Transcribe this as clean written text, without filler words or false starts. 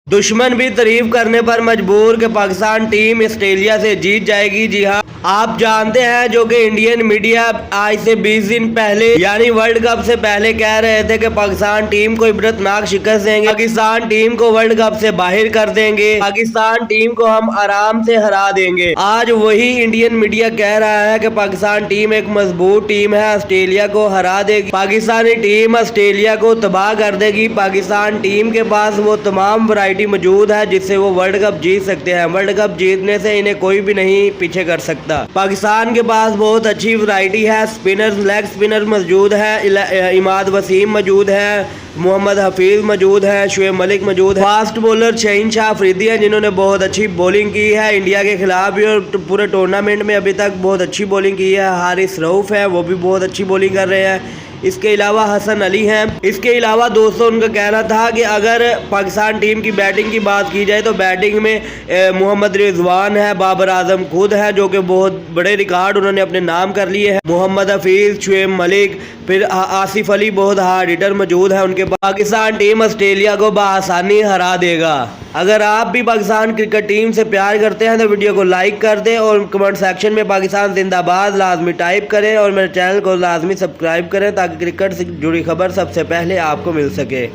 दुश्मन भी तारीफ करने पर मजबूर कि पाकिस्तान टीम ऑस्ट्रेलिया से जीत जाएगी। जी हाँ, आप जानते हैं जो कि इंडियन मीडिया आज से 20 दिन पहले यानी वर्ल्ड कप से पहले कह रहे थे कि पाकिस्तान टीम को इबरतनाक शिकस्त देंगे, पाकिस्तान टीम को वर्ल्ड कप से बाहर कर देंगे, पाकिस्तान टीम को हम आराम से हरा देंगे। आज वही इंडियन मीडिया कह रहा है कि पाकिस्तान टीम एक मजबूत टीम है, ऑस्ट्रेलिया को हरा देगी, पाकिस्तानी टीम ऑस्ट्रेलिया को तबाह कर देगी। पाकिस्तान टीम के पास वो तमाम वैरायटी मौजूद है जिससे वो वर्ल्ड कप जीत सकते हैं। वर्ल्ड कप जीतने से इन्हें कोई भी नहीं पीछे कर सकता। पाकिस्तान के पास बहुत अच्छी वैरायटी है, स्पिनर्स, लेग स्पिनर मौजूद है, इमाद वसीम मौजूद है, मोहम्मद हफीज मौजूद है, शुएब मलिक मौजूद है, फास्ट बॉलर शहीन शाह अफरीदी है जिन्होंने बहुत अच्छी बॉलिंग की है इंडिया के खिलाफ भी और पूरे टूर्नामेंट में अभी तक बहुत अच्छी बॉलिंग की है। हारिस रऊफ है, वो भी बहुत अच्छी बॉलिंग कर रहे हैं। इसके अलावा हसन अली हैं। इसके अलावा दोस्तों उनका कहना था कि अगर पाकिस्तान टीम की बैटिंग की बात की जाए तो बैटिंग में मोहम्मद रिजवान है, बाबर आजम खुद है जो कि बहुत बड़े रिकॉर्ड उन्होंने अपने नाम कर लिए हैं, मोहम्मद हफीज, शुएब मलिक, फिर आसिफ अली बहुत हार्ड हिटर मौजूद है उनके। पाकिस्तान टीम ऑस्ट्रेलिया को बआसानी हरा देगा। अगर आप भी पाकिस्तान क्रिकेट टीम से प्यार करते हैं तो वीडियो को लाइक कर दें और कमेंट सेक्शन में पाकिस्तान जिंदाबाद लाजमी टाइप करें और मेरे चैनल को लाजमी सब्सक्राइब करें ताकि क्रिकेट से जुड़ी खबर सबसे पहले आपको मिल सके।